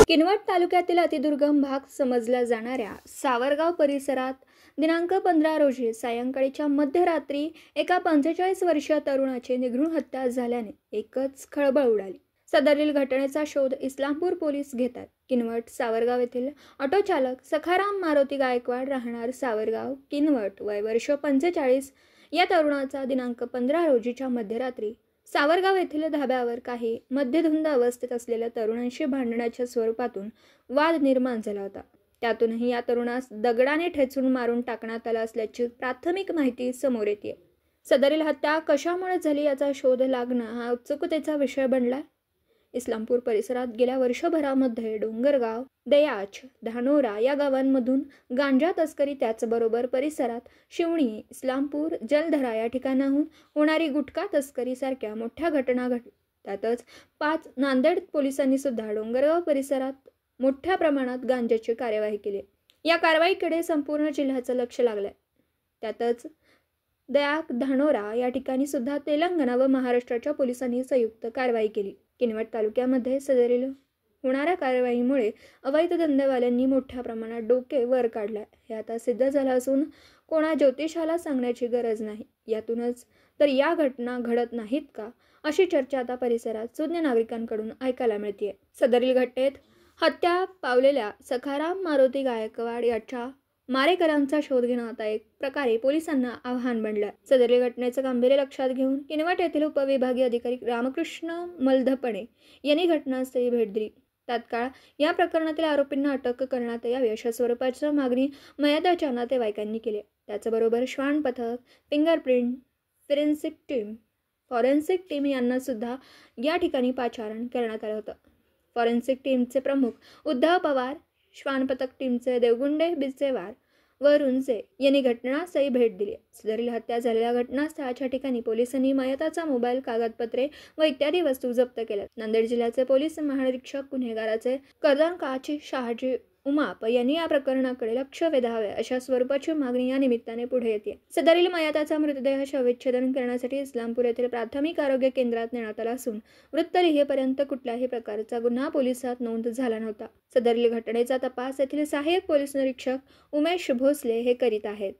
किनवट तालुक्यातील अतिदुर्गम भाग समजल्या जाणाऱ्या सावरगाव परिसरात दिनांक 15 रोजी सायंकाळीच्या मध्यरात्री एका 45 वर्षीय तरुणाची निर्घृण हत्या झाल्याने एकच खळबळ उडाली. सदरील घटनेचा शोध इस्लामपूर पोलीस घेतात. किनवट सावरगाव येथील ऑटो चालक सखाराम मारुती गायकवाड राहणार सावरगाव किनवट वय वर्ष 45 या तरुणाचा दिनांक 15 रोजीच्या मध्यरात्री सावरगाव येथील धाब्यावर काही मध्यधुंद अवस्थेत असलेल्या तरुणांशी भांडणाच्या स्वरूपातून वाद निर्माण झाला होता. त्यातूनही या तरुणास दगडाने ठेचून मारून टाकण्यात आला असल्याची प्राथमिक माहिती समोर येते. सदरील हत्या कशामुळे झाली याचा शोध लागणं हा उत्सुकतेचा विषय बनला. इस्लामपूर परिसरात गेल्या वर्षभरामध्ये डोंगरगाव, दयाच, धानोरा या गावांमधून गांजा तस्करी, त्याचबरोबर परिसरात शिवणी, इस्लामपूर, जलधरा या ठिकाणाहून होणारी गुटखा तस्करी सारख्या मोठ्या घटना घडल्या. त्यातच 5 नांदेड पोलिसांनी सुद्धा डोंगरगाव परिसरात मोठ्या प्रमाणात गांजाची कार्यवाही केली. या कारवाईकडे संपूर्ण जिल्ह्याचं लक्ष लागलंय. त्यातच दयाक, धानोरा या ठिकाणी सुद्धा तेलंगणा व महाराष्ट्राच्या पोलिसांनी संयुक्त कारवाई केली. किनवट तालुक्यामध्ये सदरील होणाऱ्या कारवाईमुळे अवैध धंदेवाल्यांनी मोठ्या प्रमाणात डोके वर काढले. हे आता सिद्ध झालं असून कोणा ज्योतिषाला सांगण्याची गरज नाही. यातूनच तर या घटना घडत नाहीत का, अशी चर्चा आता परिसरात सुज्ञ नागरिकांकडून ऐकायला मिळते. सदरील घटनेत हत्या पावलेल्या सखाराम मारुती गायकवाड याच्या मारेकरांचा शोध घेणं आता एक प्रकारे पोलिसांना आव्हान बनलं. सदरील घटनेचं गांभीर्य लक्षात घेऊन किनवट येथील उपविभागीय अधिकारी रामकृष्ण मलधपणे यांनी घटनास्थळी भेट दिली. तात्काळ या प्रकरणातील आरोपींना अटक करण्यात यावी अशा स्वरूपाची मागणी मयताच्या नातेवाईकांनी केली. त्याचबरोबर श्वान पथक, फिंगरप्रिंट, फॉरेन्सिक टीम यांना सुद्धा या ठिकाणी पाचारण करण्यात आलं होतं. फॉरेन्सिक टीमचे प्रमुख उद्धव पवार, श्वान पथक टीमचे देवगुंडे, बिसेवार व रुंजे यांनी घटनास्थळी भेट दिली. सदरील हत्या झालेल्या घटनास्थळाच्या ठिकाणी पोलिसांनी मयताचा मोबाईल, कागदपत्रे व इत्यादी वस्तू जप्त केल्या. नांदेड जिल्ह्याचे पोलीस महानिरीक्षक गुन्हेगाराचे कर्दनकाची शहाजी उमाप यांनी या प्रकरणाकडे लक्ष वेधावे अशा स्वरूपाची मागणी या निमित्ताने पुढे येते. सदरील मयताचा मृतदेह शवविच्छेदन करण्यासाठी इस्लामपूर येथील प्राथमिक आरोग्य केंद्रात नेण्यात आला असून वृत्तलिहीपर्यंत कुठल्याही प्रकारचा गुन्हा पोलिसात नोंद झाला नव्हता. सदरील घटनेचा तपास येथील सहाय्यक पोलीस निरीक्षक उमेश भोसले हे करीत आहेत.